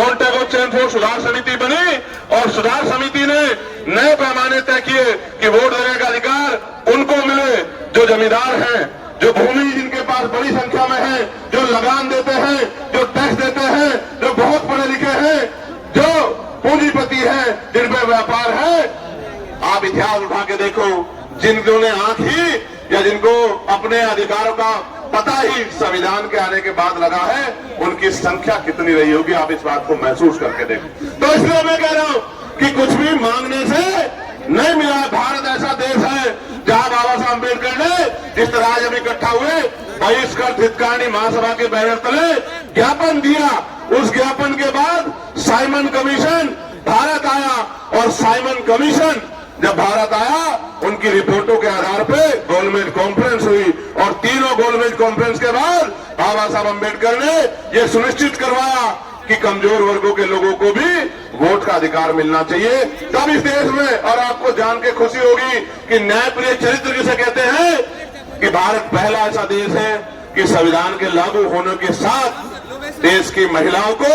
Montague चैनफोर्ड सुधार समिति बनी और सुधार समिति ने नए पैमाने तय किए कि वोट देने का अधिकार उनको मिले जो जमींदार हैं, जो भूमि जिनके पास बड़ी संख्या में है, जो लगान देते हैं, जो टैक्स देते हैं, जो बहुत पढ़े लिखे हैं, जो पूंजीपति हैं, जिन पे व्यापार है। आप इतिहास उठा के देखो, जिनको ने आंख ही या जिनको अपने अधिकारों का पता ही संविधान के आने के बाद लगा है, उनकी संख्या कितनी रही होगी, आप इस बात को महसूस करके देखो। तो इसलिए मैं कह रहा हूं कि कुछ भी मांगने से नहीं मिला। भारत ऐसा देश है जहां बाबा साहब अम्बेडकर ने जिस तरह आज हम इकट्ठा हुए बहिष्कृत हितकारिणी महासभा के बैनर तले ज्ञापन दिया, उस ज्ञापन के बाद साइमन कमीशन भारत आया और साइमन कमीशन जब भारत आया उनकी रिपोर्टों के आधार पे गोलमेज कॉन्फ्रेंस हुई और तीनों गोलमेज कॉन्फ्रेंस के बाद बाबा साहब अम्बेडकर ने यह सुनिश्चित करवाया कि कमजोर वर्गों के लोगों को भी वोट का अधिकार मिलना चाहिए। तब इस देश में, और आपको जान के खुशी होगी कि न्यायप्रिय चरित्र जिसे कहते हैं कि भारत पहला ऐसा देश है कि संविधान के लागू होने के साथ देश की महिलाओं को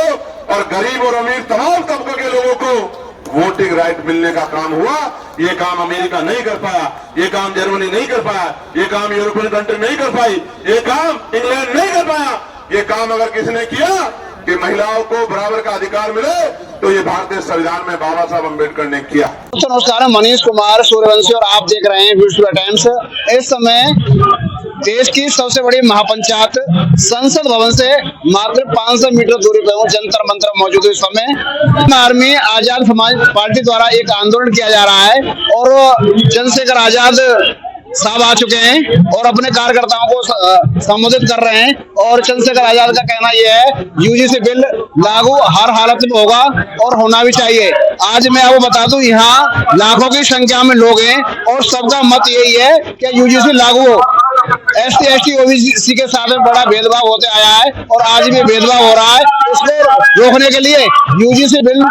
और गरीब और अमीर तमाम तबकों के लोगों को वोटिंग राइट मिलने का काम हुआ। ये काम अमेरिका नहीं कर पाया, ये काम जर्मनी नहीं कर पाया, ये काम यूरोपियन कंट्री नहीं कर पाई, ये काम इंग्लैंड नहीं कर पाया। ये काम अगर किसी ने किया कि महिलाओं को बराबर का अधिकार मिले तो ये भारतीय संविधान में बाबा साहब अम्बेडकर ने किया। तो नमस्कार, मनीष कुमार सूर्यवंशी और आप देख रहे हैं विजुअल टाइम्स। इस समय देश की सबसे बड़ी महापंचायत संसद भवन से मात्र 500 मीटर दूरी पर हूँ, जंतर मंतर मौजूद है। इस समय आर्मी आजाद समाज पार्टी द्वारा एक आंदोलन किया जा रहा है और चंद्रशेखर आजाद साहब आ चुके हैं और अपने कार्यकर्ताओं को संबोधित कर रहे हैं। और चंद्रशेखर आजाद का कहना यह है यूजीसी बिल लागू हर हालत में होगा और होना भी चाहिए। आज मैं आपको बता दूं, यहाँ लाखों की संख्या में लोग हैं और सबका मत यही है कि यूजीसी लागू हो। एसटी एसटी ओबीसी के साथ में बड़ा भेदभाव होते आया है और आज भी भेदभाव हो रहा है। इसको रोकने के लिए यूजीसी बिल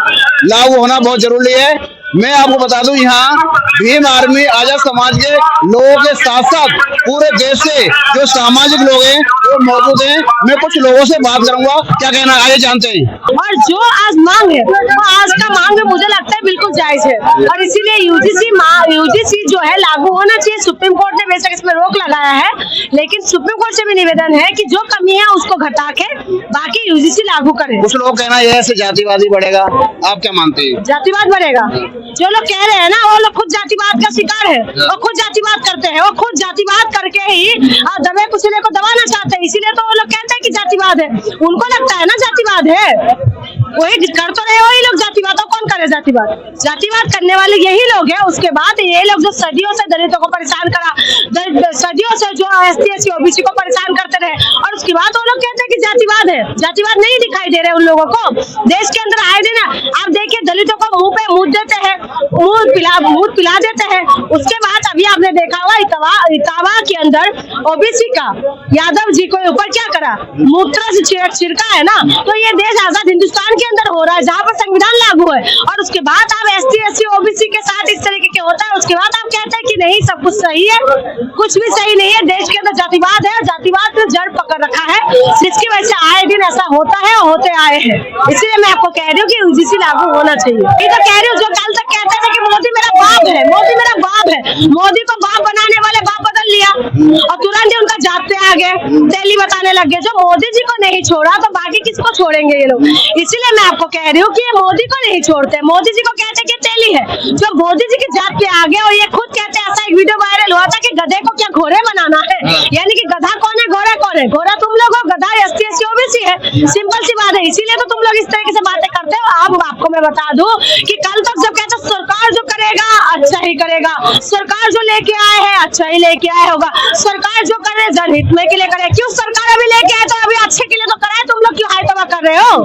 लागू होना बहुत जरूरी है। मैं आपको बता दूं, यहाँ भीम आर्मी आजाद समाज के लोगों के साथ साथ पूरे देश से जो सामाजिक लोग हैं वो मौजूद हैं। मैं कुछ लोगों से बात करूंगा, क्या कहना आगे जानते हैं। और जो आज मांग है वो आज का मांग है, मुझे लगता है बिल्कुल जायज है और इसीलिए यूजीसी जो है लागू होना चाहिए। सुप्रीम कोर्ट ने बेशक इसमें रोक लगाया है, लेकिन सुप्रीम कोर्ट से भी निवेदन है कि जो कमी है उसको घटा के बाकी यूजीसी लागू करे। कुछ लोग कहना है ऐसे जातिवादी बढ़ेगा, आप क्या मानते हैं? जातिवाद बढ़ेगा? जो लोग कह रहे हैं ना वो लोग खुद जातिवाद का शिकार है, वो खुद जातिवाद करते हैं, वो खुद जातिवाद करके ही दबे कुचले को दबाना चाहते हैं। इसीलिए तो वो लोग कहते हैं कि जातिवाद है। उनको लगता है ना जातिवाद है, वही कर तो रहे वही लोग जातिवाद। तो कौन करे जातिवाद? जातिवाद करने वाले यही लोग हैं। उसके बाद ये लोग जो सदियों से दलितों को परेशान करा, सदियों से जो एसटी एससी ओबीसी को परेशान करते रहे और उसके बाद वो लोग कहते हैं कि जातिवाद है। जातिवाद नहीं दिखाई दे रहे उन लोगों को। देश के अंदर आए दिन आप देखिए दलितों को मुंह पे मुंह देते हैं, मुंह पिला देते हैं। उसके बाद अभी आपने देखा होगा इटावा के अंदर ओबीसी का यादव जी को ऊपर क्या करा, मूत्र से छिड़का है ना। तो ये देश आजाद हिंदुस्तान के अंदर हो रहा है जहाँ पर संविधान लागू है और उसके बाद आप एसटी एससी ओबीसी के साथ इस तरीके के होता है। उसके बाद आप कहते हैं कि नहीं सब कुछ सही है। कुछ भी सही नहीं है। देश के अंदर जातिवाद है, जातिवाद ने जड़ पकड़ रखा है, जिसकी वजह से आए दिन ऐसा होता है और होते आए हैं। इसलिए मैं आपको कह रही हूँ कि यूजीसी लागू होना चाहिए। ये तो कह रही हूँ जो कल तक कहते थे कि मोदी मेरा बाप है, मोदी मेरा बाप है, मोदी को बाप बनाने वाले बाप बदल लिया और तुरंत ही उनका जात पे आ गए, तेली बताने लग गए। जो मोदी जी को नहीं छोड़ा तो बाकी किसको छोड़ेंगे ये लोग? इसीलिए मैं आपको कह रही हूँ कि ये मोदी को नहीं छोड़ते। मोदी जी को कहते कि तेली है, जो मोदी जी की जात पे आ गए। और ये खुद कहते हैं, ऐसा एक वीडियो वायरल हुआ था कि गधे को क्या घोड़े बनाना है, यानी कि गधा कौन है घोड़ा कौन है? घोड़ा तुम लोग हो, गधा एसटी एससी ओबीसी है। सिंपल सी बात है। इसीलिए तो तुम लोग इस तरीके से बातें करते हो। अब आपको मैं बता दूं कि कल तक जब कहते सरकार जो करेगा अच्छा ही करेगा, सरकार जो लेके आए हैं अच्छा ही लेके आया होगा, सरकार जो कर रहे जनहित में के लिए करे। क्यों सरकार अभी लेके आए तो अभी अच्छे के लिए तो कराए, तुम लोग क्यों हाई तबाह कर रहे हो?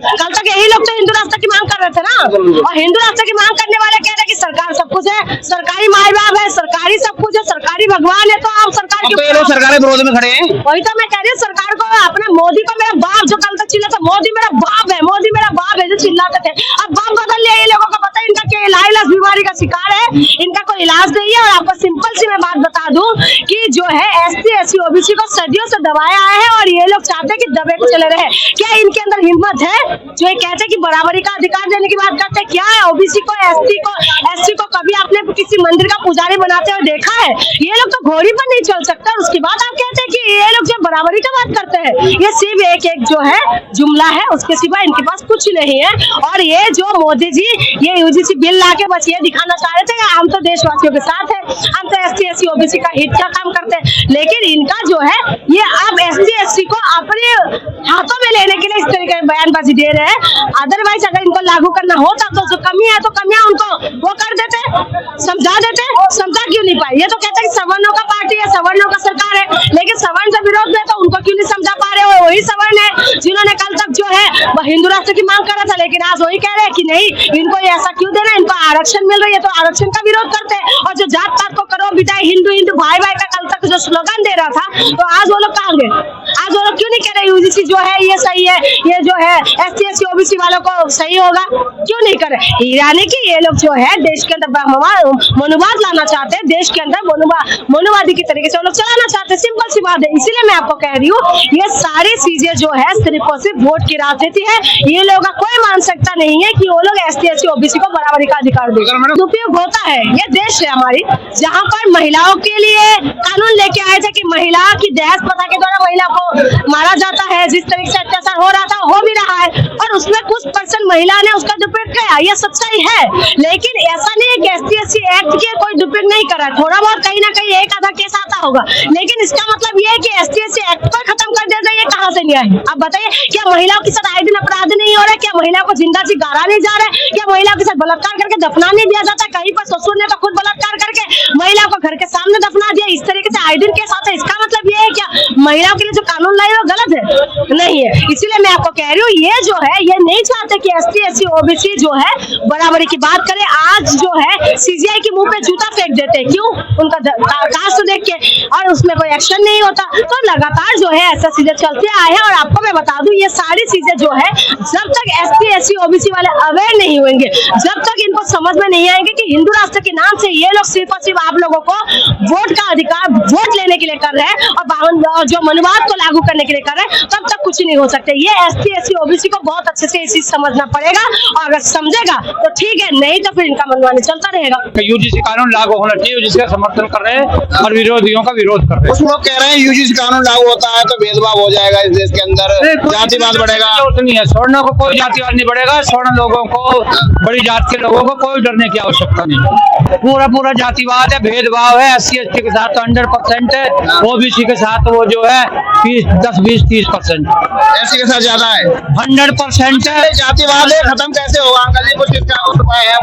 कल तक यही लोग तो हिंदू राष्ट्र की मांग कर रहे थे ना, और हिंदू राष्ट्र की मांग करने वाले कह रहे कि सरकार सब कुछ है, सरकारी माई बाप है, सरकारी सब कुछ है, सरकारी भगवान है। तो आप सरकार के सरकार विरोध में खड़े हैं। वही तो मैं कह रही हूँ, सरकार को अपने मोदी को मेरा बाप, जो कल तक चिल्ला था मोदी मेरा बाप है, मोदी मेरा बाप है, जो चिल्लाते थे, अब बाप बदल लिया। ये लोगों को पता है इनका क्या ये लाइलाज बीमारी का शिकार है, इनका कोई इलाज नहीं है। और आपको सिंपल सी मैं बात बता दूं कि जो है SC SC OBC को सदियों से दबाया है और ये लोग चाहते हैं कि दबे को चले रहे। क्या इनके अंदर हिम्मत है जो ये कहते हैं कि बराबरी का अधिकार देने की बात करते हैं? क्या है OBC को SC को कभी आपने किसी मंदिर का पुजारी बनाते हुए देखा है? ये लोग तो घोड़ी पर नहीं चल सकता। उसके बाद आप कहते हैं कि ये लोग जो बराबरी का बात करते हैं, ये सिर्फ एक जो है जुमला है, उसके सिवा इनके पास कुछ नहीं है। और ये जो मोदी जी ये UGC बिल ला के बस ये दिखाना चाह रहे थे कि हम तो देशवासियों के साथ है, हम तो SC SC OBC का हित का काम करते हैं। लेकिन इनका जो है ये अब SC SC को अपने हाथों में लेने के लिए इस तरीके की बयानबाजी दे रहे हैं। अदरवाइज अगर इनको लागू करना होता तो जो कमी है तो कमियां उनको वो कर देते, समझा देते। समझा क्यों नहीं पाए? ये तो कहते हैं कि सवर्णों का पार्टी है, सवर्णों का सरकार है, लेकिन सवर्ण से विरोध में तो उनको क्यों नहीं समझा पा रहे हो? वही सवर्ण है जिन्होंने कल तक जो है हिंदू राष्ट्र की मांग करा था, लेकिन आज वही कह रहे हैं कि नहीं, इनको ऐसा क्यों देना, इनको आरक्षण मिल रही है तो आरक्षण का विरोध करते हैं। और जो जात पात को करो बिटाई, हिंदू हिंदू भाई भाई का कल तक जो स्लोगन दे रहा था, तो आज वो लोग कहाँ गए? आज वो लोग क्यों नहीं कह रहे UGC जो है ये सही है, ये जो है SC SC OBC वालों को सही होगा? क्यों नहीं कर रहे? यानी कि ये लोग जो है देश के अंदर मनोवाद लाना चाहते हैं, देश के अंदर मनोवादी की तरीके से वो लोग चलाना चाहते हैं। सिंपल सी बात है। इसीलिए मैं आपको कह रही हूँ ये सारी चीजें जो है सिर्फ और सिर्फ वोट की राजनीति है। ये लोगों का कोई मान सकता नहीं है कि वो लोग SC SC OBC को बराबरी का अधिकार दें। दुरुपयोग होता है। ये देश है हमारी जहाँ पर महिलाओं के लिए कानून लेके आए थे कि महिला की दहेज प्रथा के द्वारा महिला को मारा जाता है, जिस तरीके से अत्याचार हो रहा था हो भी रहा है, और उसमें कुछ % महिला ने उसका दुरुपयोग किया, यह सच्चाई है। लेकिन ऐसा नहीं है कि SC SC एक्ट के कोई दुरुपयोग नहीं कर रहा है, थोड़ा बहुत कहीं ना कहीं एक आधा केस आता होगा, लेकिन इसका मतलब ये है कि SC SC एक्ट को खत्म कर दिया जाए, ये कहाँ से न्याय है? आप बताइए, क्या महिलाओं के साथ आए दिन अपराध नहीं हो रहा है? क्या महिलाओं को जिंदा जी गाड़ा नहीं जा रहा है? क्या महिलाओं के साथ बलात्कार करके दफना नहीं दिया जाता? कहीं पर ससुर ने तो खुद बलात्कार करके महिला को घर के सामने दफना दिया। इस तरीके से आए दिन केस आता है। इसका मतलब ये है क्या महिलाओं के लिए जो कानून लाए वो गलत है? नहीं है। इसीलिए मैं आपको कह रही हूँ ये जो है ये नहीं चाहते कि SC SC OBC जो है बराबरी की बात करे। आज जो है CGI के मुंह पे जूता फेंक देते हैं। क्यों? उनका कास्ट देख के, और उसमें कोई एक्शन नहीं होता। तो लगातार जो है ऐसा चीजें चलते आए हैं। और आपको मैं बता दूं ये सारी चीजें जो है जब तक SC SC OBC वाले अवेयर नहीं होंगे, जब तक इनको समझ में नहीं आएंगे कि हिंदू राष्ट्र के नाम से ये लोग सिर्फ और सिर्फ आप लोगों को वोट का अधिकार वोट लेने के लिए कर रहे हैं और जो मनोवाद को लागू करने के लिए कर रहे हैं, तब तक कुछ नहीं हो सकते। ये SC SC OBC को बहुत अच्छे से इस चीज समझना पड़ेगा, और अगर समझेगा तो ठीक है, नहीं तो फिर इनका मनमानी चलता रहेगा। UGC कानून लागू होना चाहिए, जिसका समर्थन कर रहे हैं और विरोधियों का विरोध कर रहे हैं। कुछ लोग कह रहे हैं UGC कानून लागू होता है तो भेदभाव हो जाएगा इस देश के अंदर, जातिवाद बढ़ेगा। नहीं है, स्वर्णों को कोई जातिवाद नहीं बढ़ेगा। स्वर्ण लोगों को, बड़ी जात के लोगों को कोई डरने की आवश्यकता नहीं। पूरा जातिवाद है, भेदभाव है। SC ST के साथ 100% है, OBC के साथ वो जो है 10-20-30%। SC के साथ ज्यादा है, 100% है। जातिवाद है, खत्म कैसे होगा अंकल जी? कुछ इसका उपाय है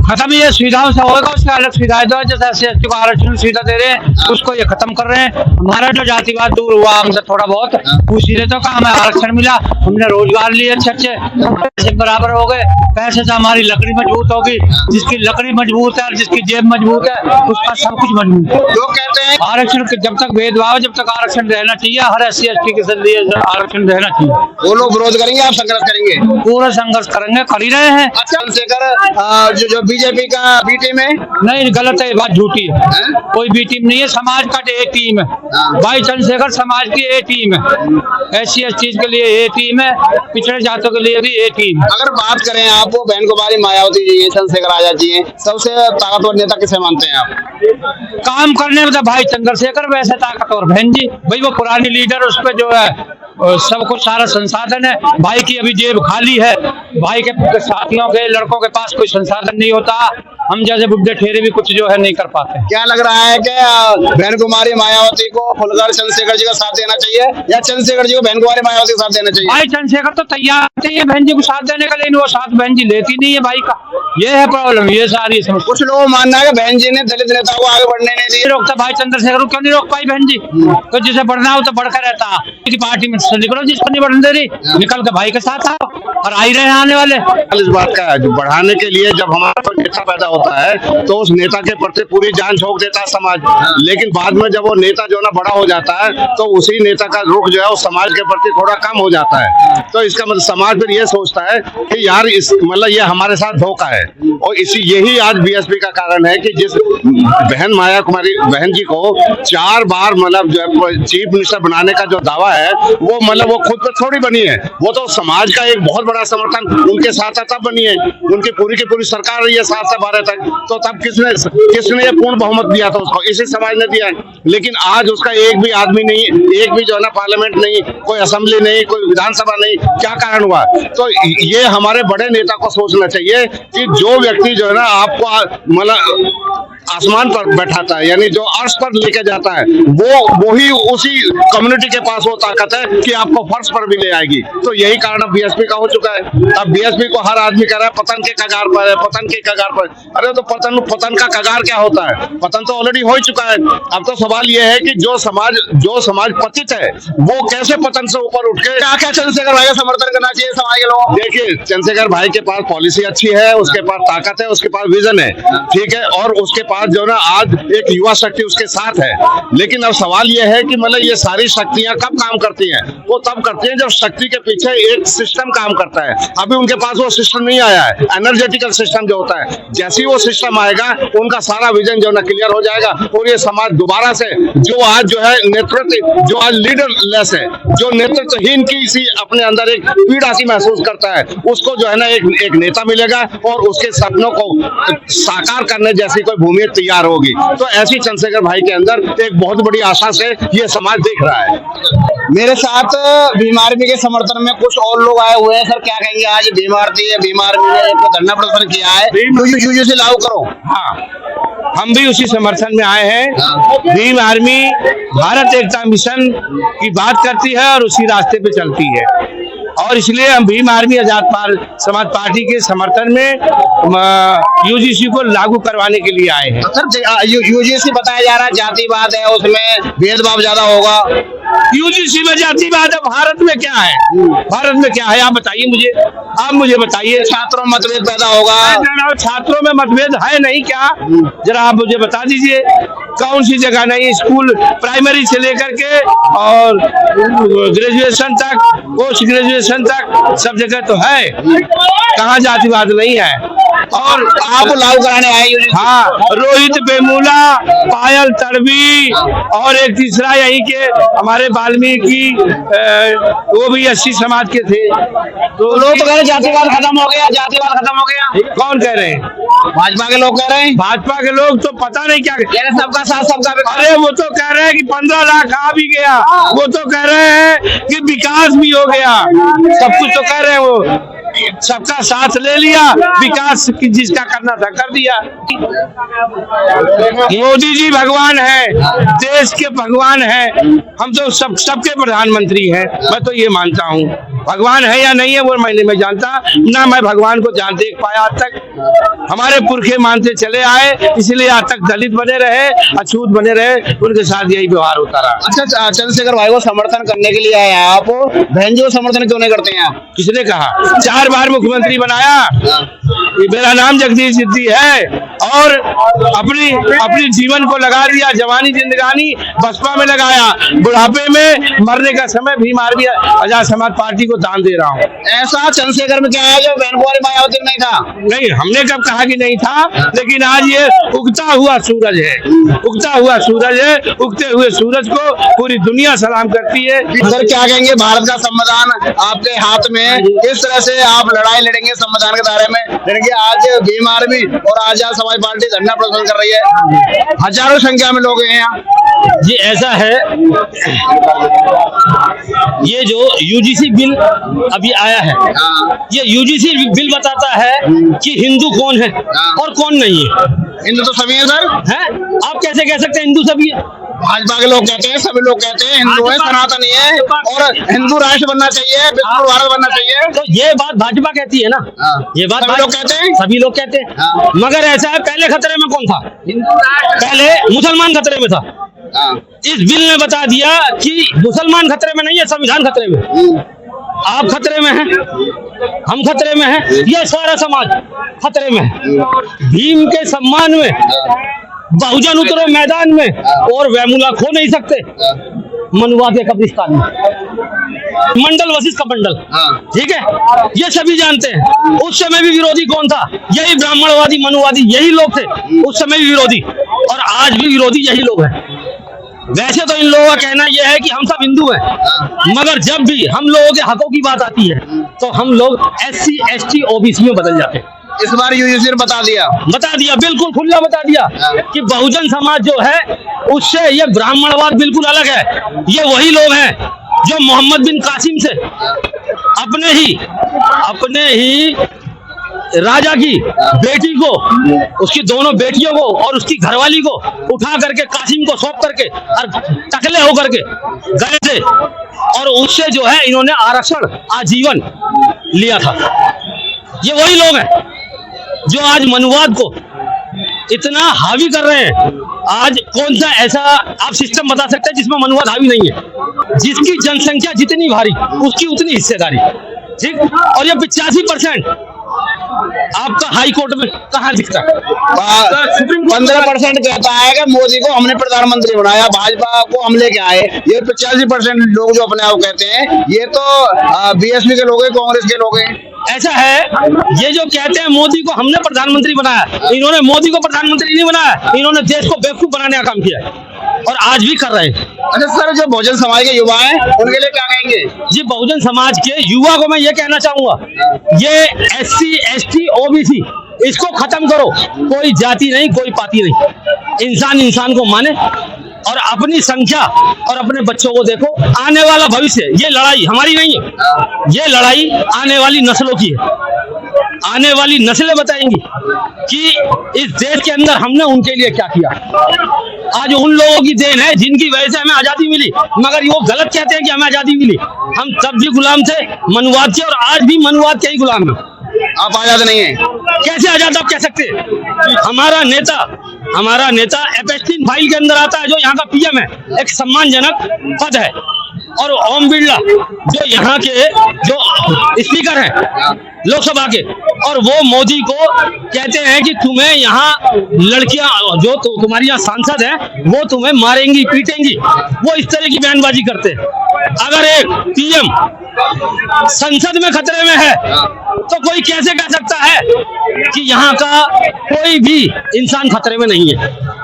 खत्म ये सुविधाओं से होगा, उसका अलग सुविधाएं दो। जैसे SC ST को आरक्षण सुविधा दे रहे हैं, उसको ये खत्म कर रहे हैं। हमारा जो जातिवाद दूर हुआ हमसे थोड़ा बहुत, उसी ने तो कहा हमें आरक्षण मिला, हमने रोजगार लिए अच्छे पैसे बराबर हो गए। पैसे से हमारी लकड़ी मजबूत होगी। जिसकी लकड़ी मजबूत है और जिसकी जेब मजबूत है उसका सब कुछ मजबूत है। लोग कहते हैं आरक्षण जब तक भेदभाव, जब तक आरक्षण रहना चाहिए, हर SC ST के लिए आरक्षण रहना चाहिए। वो लोग विरोध करेंगे, आप संघर्ष करेंगे? पूरा संघर्ष करेंगे, कर ही रहे हैं। अच्छा, चंद्रशेखर जो BJP का B टीम है, नहीं, गलत है, बात झूठी है। कोई B टीम नहीं है, समाज का A टीम है। भाई चंद्रशेखर समाज की A टीम है। SC ST के लिए A टीम है, पिछड़े जातों के लिए भी A टीम। अगर बात करें आप, वो बहन कुमारी मायावती जी हैं, चंद्रशेखर आजाद जी हैं, सबसे ताकतवर नेता किसे मानते हैं आप? काम करने में तो भाई चंद्रशेखर, वैसे ताकतवर बहन जी। भाई वो पुरानी लीडर, उस पर जो है सब कुछ सारा संसाधन है। भाई की अभी जेब खाली है, भाई के साथियों के लड़कों के पास कोई संसाधन नहीं होता। हम जैसे बुढ़े ठेरे भी कुछ जो है नहीं कर पाते। क्या लग रहा है कि बहन कुमारी मायावती को खुलकर चंद्रशेखर जी का साथ देना चाहिए, या चंद्रशेखर जी को बहन कुमारी मायावती का साथ देना चाहिए? भाई चंद्रशेखर तो तैयार नहीं है बहन जी को साथ देने का, लेकिन वो साथ बहन जी लेती नहीं है भाई का। ये है प्रॉब्लम, ये सारी समस्या। कुछ लोग मानना है कि बहन जी ने दलित नेता को आगे बढ़ने नहीं दिया। रोकता भाई चंद्रशेखर को क्यों नहीं रोक पाई बहन जी? तो जिसे बढ़ना हो तो बढ़कर रहता, पार्टी में निकलो, जिसको नहीं बढ़ने दे रही निकल के भाई के साथ आओ, और आई रहे बढ़ाने वाले। इस बात का है, जो बढ़ाने के लिए जब हमारा कोई नेता पैदा होता है तो उस नेता के प्रति पूरी जान झोंक देता है समाज, लेकिन बाद में जब वो नेता जो ना बड़ा हो जाता है तो उसी नेता का रुख जो है वो समाज के प्रति थोड़ा कम हो जाता है। तो इसका मतलब समाज फिर ये सोचता है कि यार इस मतलब ये हमारे साथ धोखा है, और इसी यही आज बीएसपी का कारण है कि जिस बहन माया कुमारी बहन जी को 4 बार मतलब जो है चीफ मिनिस्टर बनाने का जो दावा है वो मतलब वो खुद पे थोड़ी बनी है, वो तो समाज का एक बहुत बड़ा समर्थन उनके साथ तब बनी है। उनकी पूरी की पूरी सरकार रही है 7 से 12 तक, तो तब किसने ये पूर्ण बहुमत दिया था उसको? इसी समाज ने दिया है। लेकिन आज उसका एक भी आदमी नहीं, एक भी जो है ना पार्लियामेंट नहीं, कोई असेंबली नहीं, कोई विधानसभा नहीं, क्या कारण हुआ? तो ये हमारे बड़े नेता को सोचना चाहिए कि जो व्यक्ति जो है ना आपको मतलब आसमान पर बैठाता है, यानी जो अर्श पर लेके जाता है, वो ही उसी कम्युनिटी के पास वो ताकत है कि आपको फर्श पर भी ले आएगी। तो यही कारण अब बीएसपी का हो चुका है। अब बीएसपी को हर आदमी कह रहा है पतन के कगार पर है, पतन के कगार पर। अरे तो पतन का कगार क्या होता है? पतन तो ऑलरेडी हो ही चुका है। अब तो सवाल ये है कि जो समाज पतित है वो कैसे पतन से ऊपर उठ के क्या चंद्रशेखर भाई का समर्थन करना चाहिए समाज के लोगों? देखिए, चंद्रशेखर भाई के पास पॉलिसी अच्छी है, उसके पास ताकत है, उसके पास विजन है, ठीक है, और उसके पास जो ना आज एक युवा शक्ति उसके साथ है। लेकिन अब सवाल यह है कि मतलब ये सारी शक्तियां कब काम करती हैं? वो तब करती हैं जब शक्ति के पीछे एक सिस्टम काम करता है। अभी उनके पास वो सिस्टम नहीं आया है, एनर्जेटिकल सिस्टम जो होता है। जैसे ही वो सिस्टम आएगा उनका सारा विजन जो ना क्लियर हो जाएगा, और ये समाज दोबारा से जो आज जो है नेतृत्व, जो आज लीडरलेस है, जो नेतृत्वहीन की सी अपने अंदर एक पीड़ा सी महसूस करता है, उसको जो है ना एक नेता मिलेगा और उसके सपनों को साकार करने जैसी कोई भूमि तैयार होगी। तो ऐसी चंद्रशेखर भाई के अंदर एक बहुत बड़ी आशा से ये समाज देख रहा है। मेरे साथ भीम आर्मी के समर्थन में कुछ और लोग आए हुए हैं। सर क्या कहेंगे? आज भीम आर्मी ने एक धरना प्रदर्शन किया है, यूजीसी लागू करो। हाँ, हम भी उसी समर्थन में आए हैं। भीम आर्मी भारत एकता मिशन की बात करती है और उसी रास्ते पे चलती है, और इसलिए हम भीम आर्मी आजाद समाज पार्टी के समर्थन में यूजीसी को लागू करवाने के लिए आए हैं। सर यूजीसी बताया जा रहा है जातिवाद है, उसमें भेदभाव ज्यादा होगा। यूजीसी में जातिवाद है? भारत में क्या है? भारत में क्या है आप बताइए मुझे, आप मुझे बताइए। छात्रों में मतभेद पैदा होगा। छात्रों में मतभेद है नहीं क्या? जरा आप मुझे बता दीजिए, कौन सी जगह नहीं? स्कूल प्राइमरी से लेकर के और ग्रेजुएशन तक, पोस्ट ग्रेजुएशन तक सब जगह तो है, कहाँ जातिवाद नहीं है? और आप लागू कराने आए यूजीसी? हाँ, रोहित वेमुला, पायल तड़वी और एक तीसरा यही के हमारे वाल्मीकि, वो भी एससी समाज के थे। तो लोग तो कह रहे जातिवाद खत्म हो गया, जातिवाद खत्म हो गया। कौन कह रहे हैं? भाजपा के लोग कह रहे हैं। भाजपा के लोग तो पता नहीं क्या सबका साथ सबका विकास। अरे वो तो कह रहे हैं कि 15 लाख आ भी गया, वो तो कह रहे हैं कि विकास भी हो गया, सब कुछ तो कह रहे हैं, वो सबका साथ ले लिया, विकास जिसका करना था कर दिया। मोदी जी भगवान है, देश के भगवान है, हम तो सबके प्रधानमंत्री हैं। मैं तो ये मानता हूँ, भगवान है या नहीं है वो मैं नहीं जानता, ना मैं भगवान को जान देख पाया आज तक। हमारे पुरखे मानते चले आए, इसलिए आज तक दलित बने रहे, अछूत बने रहे, उनके साथ यही व्यवहार होता रहा। अच्छा, चंद्रशेखर भाई को समर्थन करने के लिए आए हैं आप, बहन जी को समर्थन क्यों नहीं करते हैं आप? किसने कहा? 4 बार मुख्यमंत्री बनाया। मेरा नाम जगदीश सिद्धि है और अपनी जीवन को लगा दिया, जवानी जिंदगानी बसपा में लगाया, बुढ़ापे में मरने का समय भीम आर्मी आजाद समाज पार्टी को दान दे रहा हूँ। ऐसा चंद्रशेखर में क्या है जो बहन कुमारी मायावती नहीं था? नहीं, हमने कब कहा कि नहीं था, लेकिन आज ये उगता हुआ सूरज है, उगता हुआ सूरज है। उगते हुए सूरज को पूरी दुनिया सलाम करती है। सर क्या कहेंगे, भारत का संविधान आपके हाथ में, किस तरह से आप लड़ाई लड़ेंगे संविधान के दायरे में लड़ेंगे? आज भीम आर्मी और आजाद समाज पार्टी धरना प्रदर्शन कर रही है, हजारों संख्या में लोग हैं यहाँ। जी ऐसा है, ये जो यूजीसी बिल अभी आया है, ये यूजीसी बिल बताता है कि हिंदू कौन है और कौन नहीं है। हिंदू तो सभी है सर। हैं? आप कैसे कह सकते हैं हिंदू सभी है? भाजपा के लोग कहते हैं, सभी लोग कहते हैं हिंदू है, सनातनी है और हिंदू राष्ट्र बनना चाहिए, विश्व भारत बनना चाहिए। तो ये बात भाजपा कहती है ना, ये बात सभी लोग कहते हैं, सभी लोग कहते हैं। मगर ऐसा है, पहले खतरे में कौन था? पहले मुसलमान खतरे में था। इस बिल ने बता दिया कि मुसलमान खतरे में नहीं है, संविधान खतरे में। आप खतरे में हैं, हम खतरे में हैं, ये सारा समाज खतरे में है। भीम के सम्मान में बहुजन उतरो मैदान में और वैमुला खो नहीं सकते मनुवाद के कब्रिस्तान में। मंडल वशिष्ठ का मंडल, ठीक है, ये सभी जानते हैं। उस समय भी विरोधी कौन था? यही ब्राह्मणवादी मनुवादी, यही लोग थे उस समय भी विरोधी, और आज भी विरोधी यही लोग हैं। वैसे तो इन लोगों का कहना यह है कि हम सब हिंदू हैं, मगर जब भी हम लोगों के हकों की बात आती है तो हम लोग SC ST OBC में बदल जाते हैं। इस बार यूजीसी ने बता दिया, बिल्कुल खुला बता दिया कि बहुजन समाज जो है उससे ये ब्राह्मणवाद बिल्कुल अलग है। ये वही लोग हैं जो मोहम्मद बिन कासिम से अपने ही राजा की बेटी को, उसकी दोनों बेटियों को और उसकी घरवाली को उठा करके कासिम को सौंप करके और टकले होकर के गए थे, और उससे जो है इन्होंने आरक्षण आजीवन लिया था। ये वही लोग हैं जो आज मनुवाद को इतना हावी कर रहे हैं। आज कौन सा ऐसा आप सिस्टम बता सकते हैं जिसमें मनुवाद हावी नहीं है? जिसकी जनसंख्या जितनी भारी उसकी उतनी हिस्सेदारी, ठीक। और ये 85% आपका हाई कोर्ट में कहाँ दिखता है? 15% कहता है कि मोदी को हमने प्रधानमंत्री बनाया, भाजपा को हम लेके आए। ये 85% लोग जो अपने आप कहते हैं, ये तो BSP के लोग हैं, कांग्रेस के लोग हैं। ऐसा है, ये जो कहते हैं मोदी को हमने प्रधानमंत्री बनाया, इन्होंने मोदी को प्रधानमंत्री नहीं बनाया, इन्होंने देश को बेवकूफ बनाने का काम किया है और आज भी कर रहे हैं। अच्छा सर, जो बहुजन समाज के युवा हैं उनके लिए क्या कहेंगे? जी, बहुजन समाज के युवा को मैं ये कहना चाहूंगा, ये SC ST OBC इसको खत्म करो। कोई जाति नहीं, कोई पाति नहीं, इंसान इंसान को माने और अपनी संख्या और अपने बच्चों को देखो। आने वाला भविष्य, ये लड़ाई हमारी नहीं है, ये लड़ाई आने वाली नस्लों की है। आने वाली नस्लें बताएंगी कि इस देश के अंदर हमने उनके लिए क्या किया। आज उन लोगों की देन है जिनकी वजह से हमें आजादी मिली, मगर वो गलत कहते हैं कि हमें आजादी मिली। हम तब भी गुलाम थे मनुवाद के, और आज भी मनुवाद के ही गुलाम हैं। आप आजाद नहीं है? कैसे आजाद आप कह सकते हैं? हमारा नेता एपेस्टीन फाइल के अंदर आता है, जो यहाँ का PM है, एक सम्मानजनक पद है। और ओम बिरला जो यहाँ के जो स्पीकर हैं लोकसभा के, और वो मोदी को कहते हैं कि तुम्हें यहाँ लड़कियां जो तुम्हारी यहाँ सांसद हैं वो तुम्हें मारेंगी पीटेंगी। वो इस तरह की बयानबाजी करते हैं। अगर एक PM संसद में खतरे में है तो कोई कैसे कह सकता है कि यहाँ का कोई भी इंसान खतरे में नहीं है?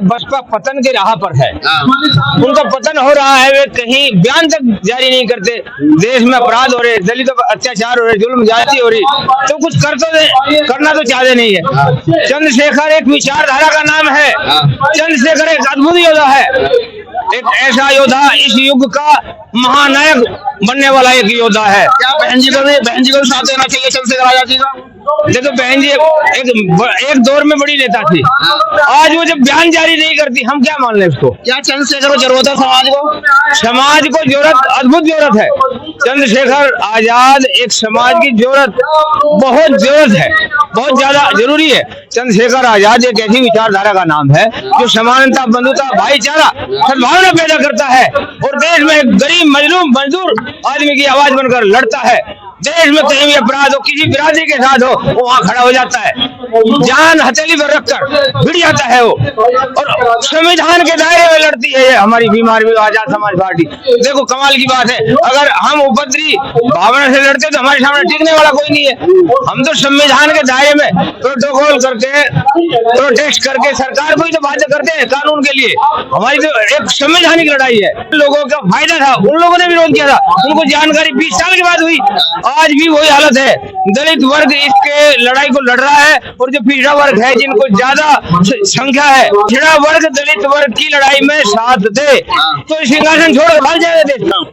बसपा पतन के राह पर है, उनका पतन हो रहा है। वे कहीं बयान तक जारी नहीं करते। देश में अपराध हो रहे, दलितों पर अत्याचार हो रहे, जुल्म ज्यादती हो रही, तो कुछ करना तो चाहते नहीं है। चंद्रशेखर एक विचारधारा का नाम है। चंद्रशेखर एक अद्भुत योद्धा है, एक ऐसा योद्धा, इस युग का महानायक बनने वाला एक योद्धा है। क्या बहन जी को साथ देना चाहिए चंद्रशेखर आजाद जी का? देखो बहन जी एक दौर में बड़ी नेता थी, आज वो जब बयान जारी नहीं करती, हम क्या मान लें उसको? क्या चंद्रशेखर को जरूरत है समाज को जरूरत, अद्भुत जरूरत है। चंद्रशेखर आजाद एक समाज की जरूरत, बहुत जरूरत है, बहुत ज्यादा जरूरी है। चंद्रशेखर आजाद एक ऐसी विचारधारा का नाम है जो समानता, बंधुता, भाईचारा, सद्भावना पैदा करता है और देश में एक गरीब मजदूर आदमी की आवाज बनकर लड़ता है। देश में कहीं भी अपराध हो, किसी बिरादरी के साथ हो, वो वहाँ खड़ा हो जाता है, जान हथेली पर रखकर भिड़ जाता है वो, और संविधान के दायरे में लड़ती है ये हमारी बीमार भी आजाद समाज पार्टी। देखो कमाल की बात है, अगर हम उपद्रवी भावना से लड़ते तो हमारे सामने टिकने वाला कोई नहीं है। हम तो संविधान के दायरे में प्रोटोकॉल करके, प्रोटेस्ट करके सरकार को ही तो बाध्य करते हैं कानून के लिए। हमारी तो एक संवैधानिक लड़ाई है। लोगों का फायदा था, उन लोगों ने विरोध किया था, उनको जानकारी 20 साल के बाद हुई। आज भी वही हालत है, दलित वर्ग इसके लड़ाई को लड़ रहा है, और जो पिछड़ा वर्ग है, जिनको ज्यादा संख्या है, पिछड़ा वर्ग दलित वर्ग की लड़ाई में साथ दे तो सिंहासन छोड़ भाग जाएगा।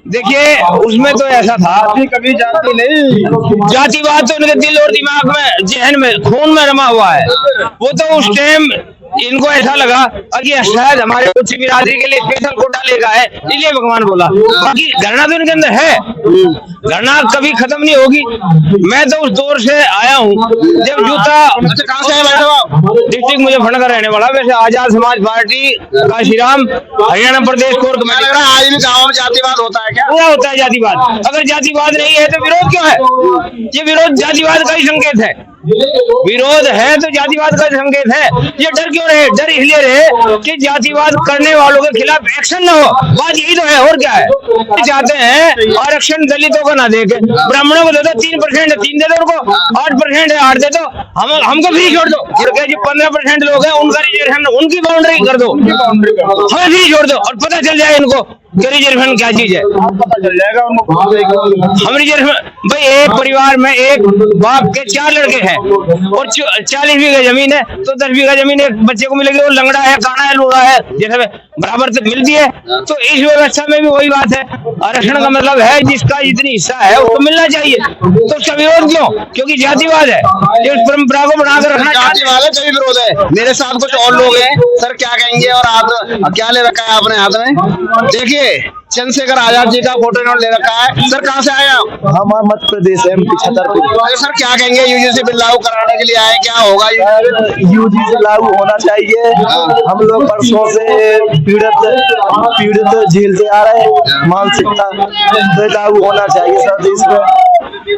देखिए उसमें तो ऐसा था, कभी जाति नहीं, जातिवाद तो उनके दिल और दिमाग में, जहन में, खून में रमा हुआ है। वो तो उस टाइम इनको ऐसा लगा कि शायद हमारे उच्च बिरादरी के लिए स्पेशल कोटा लेगा है, इसलिए भगवान बोला। बाकी घटना तो इनके अंदर है, घटना कभी खत्म नहीं होगी। मैं तो उस दौर से आया हूँ जब जूता कहाँ से है? डिस्ट्रिक्ट मुजफ्फरनगर का रहने वाला, वैसे आजाद समाज पार्टी काशीराम हरियाणा प्रदेश कोर कमेटी। लग रहा है आज भी गाँव में जातिवाद होता है क्या? पूरा होता है जातिवाद। अगर जातिवाद नहीं है तो विरोध क्यों है? ये विरोध जातिवाद का ही संकेत है। विरोध है तो जातिवाद का संकेत है। ये डर क्यों रहे? डर इसलिए रहे कि जातिवाद करने वालों के खिलाफ एक्शन न हो। बात यही तो है, और क्या है? चाहते हैं आरक्षण दलितों को ना देके ब्राह्मणों को दे दो, 3% 3 दे दो, उनको 8% 8 दे दो, हमको फ्री छोड़ दो। जो 15% लोग हैं उनका रिजर्वेशन, उनकी बाउंड्री कर दो, हमें फ्री छोड़ दो, और पता चल जाए इनको कि रिजर्वेशन क्या चीज है। पता चल जाएगा उनको। हम रिजर्वेशन, भाई एक परिवार में एक बाप के 4 लड़के हैं और 40 बीघा जमीन है, तो 10 बीघा जमीन एक बच्चे को मिलेगी। वो लंगड़ा है, काना है, लूड़ा है, जैसे बराबर से मिलती है। तो इस व्यवस्था में भी वही बात है। आरक्षण का मतलब है जिसका जितनी हिस्सा है उसको मिलना चाहिए। तो उसका विरोध क्यों? क्योंकि जातिवाद है, ये उस परंपरा को बनाकर रखना। जातिवाद है तभी विरोध है। मेरे साथ कुछ और लोग हैं, सर क्या कहेंगे? और आप क्या ले रखा है आपने हाथ में? देखिए चंद्रशेखर आजाद जी का फोटो इन्होंने ले रखा है। सर कहाँ से आए आप? हम मध्य प्रदेश MP छतरपुर। सर क्या कहेंगे? यूजीसी बिल लागू कराने के लिए आए, क्या होगा? यूजीसी लागू होना चाहिए। हम लोग वर्षों से पीड़ित झेलते आ रहे हैं, मानसिकता तो लागू होना चाहिए सर देश में।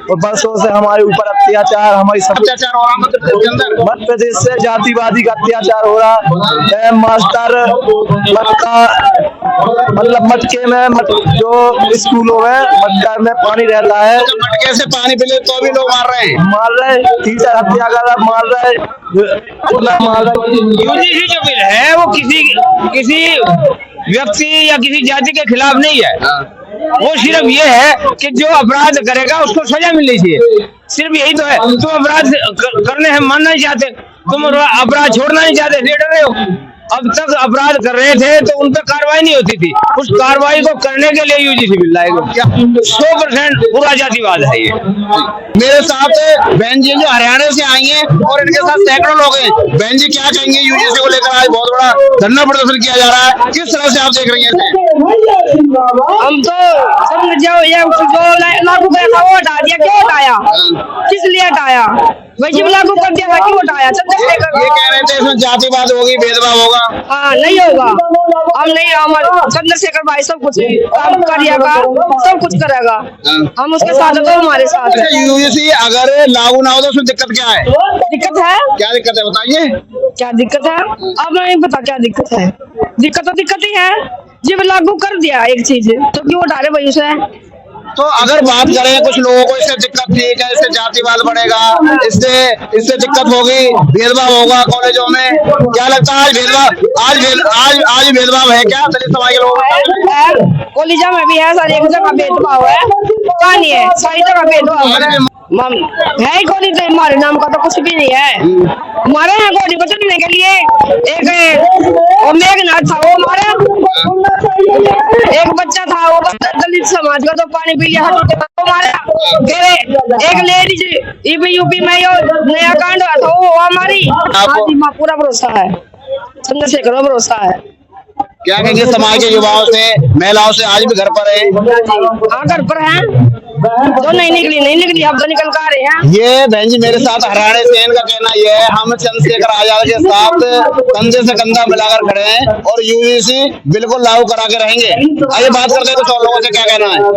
और वर्षों से हमारे ऊपर अत्याचार, हमारी अत्याचार हो रहा मध्य प्रदेश के अंदर। मध्य प्रदेश से जातिवादी का अत्याचार हो रहा है। मास्टर मतलब मटके में जो स्कूलों में मटका में पानी रहता है, तो मटके से पानी पिले तो भी लोग मार रहे हैं। टीचर हत्या कर रहा, मार रहे यूजीसी जो बिल है वो किसी व्यक्ति या किसी जाति के खिलाफ नहीं है। वो सिर्फ ये है कि जो अपराध करेगा उसको सजा मिलनी चाहिए, सिर्फ यही तो है। तुम अपराध करने हैं मानना नहीं चाहते, तुम अपराध छोड़ना नहीं चाहते, इसलिए डर रहे हो। अब तक अपराध कर रहे थे तो उन पर कार्रवाई नहीं होती थी, उस कार्रवाई को करने के लिए यूजीसी बिल लाएगा। 100% पूरा जातिवाद है ये। मेरे साथ बहन जी जो हरियाणा से आई हैं और इनके साथ सैकड़ों लोग हैं। बहन जी क्या कहेंगे? यूजीसी को लेकर आज बहुत बड़ा धरना प्रदर्शन किया जा रहा है, किस तरह से आप देख रही हैं? हम तो सब जो लागू किया था वो हटा दिया। क्यों हटाया? किस लिए हटाया? वही जब लागू कर दिया था क्यों हटाया? ये कह रहे थे इसमें जातिवाद होगी, भेदभाव होगा। हाँ नहीं होगा। हम नहीं, हमारे चंद्रशेखर भाई सब कुछ काम करिएगा, सब कुछ करेगा। हम उसके साथ है तो हमारे साथ है। यूजीसी अगर लागू ना हो तो उसमें दिक्कत क्या है? दिक्कत है? क्या दिक्कत है बताइए? क्या दिक्कत है? अब नहीं पता क्या दिक्कत है। दिक्कत तो दिक्कत ही है। जब लागू कर दिया एक चीज तो क्यों हटा रहे भाई उसे? तो अगर बात करें कुछ लोगों को इससे दिक्कत ठीक है, इससे जातिवाद बढ़ेगा, इससे दिक्कत होगी, भेदभाव होगा कॉलेजों में। क्या लगता है आज भेदभाव है क्या दलित समाज के लोग? कॉलेजा में भी है, सारी एक जगह भेदभाव है, कहानी है, सारी जगह भेदभाव है। कॉलेज हमारे नाम का तो कुछ भी नहीं है। हमारे यहाँ गोली बचाने के लिए एक मेघनाथ था, वो हमारे एक बच्चा था, वो दलित समाज का, तो पानी पी लिया तो मारा। फिर एक लेडीज यूपी में नया कांड हुआ था, वो हमारी पूरा भरोसा है, चंद्रशेखर को भरोसा है। क्या कहेंगे समाज के युवाओं से, महिलाओं से? आज भी घर पर है? हाँ घर पर है, जो नहीं निकली अब तो निकल कर आ रहे हैं। ये बहन जी मेरे साथ हरियाणा से, इनका कहना ये है हम चंद्रशेखर आजाद के साथ कंधे से कंधा मिलाकर खड़े हैं और यूजीसी बिल्कुल लागू करा के रहेंगे। आइए बात करते हैं कुछ और लोगों से, क्या कहना है?